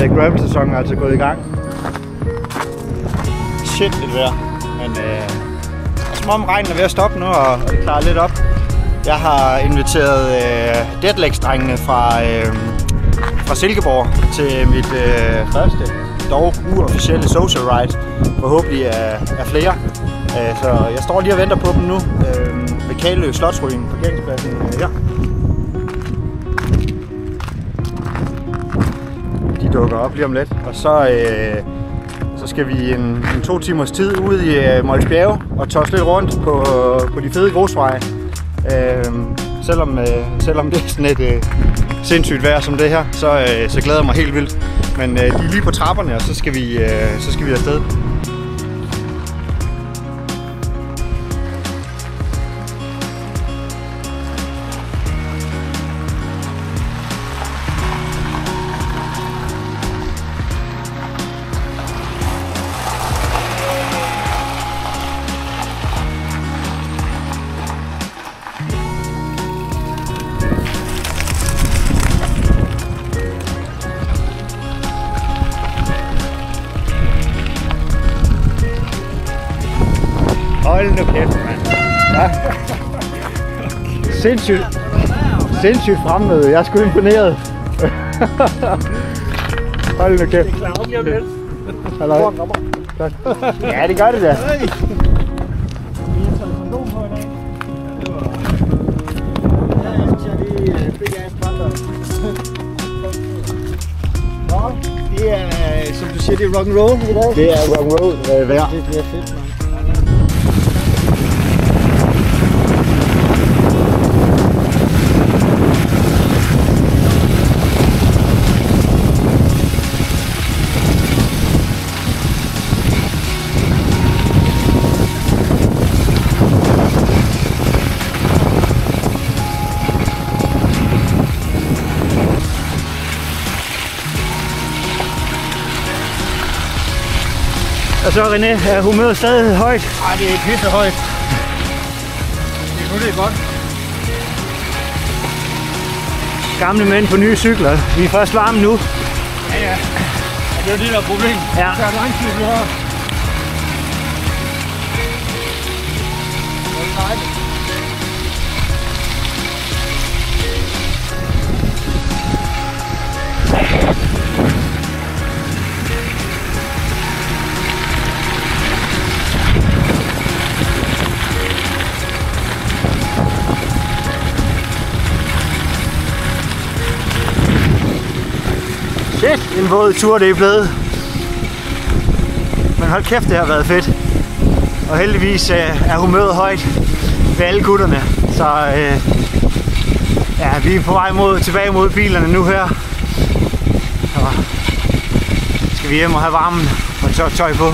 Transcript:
gravel-sæson er altså gået i gang. Shit et vejr, men som om regnen er ved at stoppe nu, og det klarer lidt op. Jeg har inviteret Deadlegs-drengene fra Silkeborg til mit første, dog uofficielle social ride. Forhåbentlig er flere. Så jeg står lige og venter på dem nu ved Kalø Slotsruin, parkeringspladsen her. De dukker op lige om lidt, og så skal vi en 2 timers tid ud i Mols Bjerge og tosse lidt rundt på de fede grusveje. Selvom det er sådan et sindssygt vejr som det her, så glæder jeg mig helt vildt. Men de er lige på trapperne, og så skal vi afsted. Hold nu kæft, mand. Ja. Sindssygt fremmøde. Jeg er sgu imponeret. Hold nu kæft. Det er klar om, jeg vil. Halløj. Tak. Ja, det gør det da. Det er, som du siger, det er rock'n'roll i dag. Det er rock'n'roll vejr. Det bliver fedt, man. Og så René, er humøret stadig højt? Nej, det er pisse højt. Nu er det godt. Gamle mænd på nye cykler. Vi er først varme nu. Ja. Det er jo det der problem. Ja. Det er lang tid, vi har. Shit, en våd tur det er blevet. Men hold kæft, det har været fedt. Og heldigvis er humøret højt ved alle gutterne. Så ja, vi er på vej tilbage mod bilerne nu her. Så skal vi hjem og have varmen og tørt tøj på.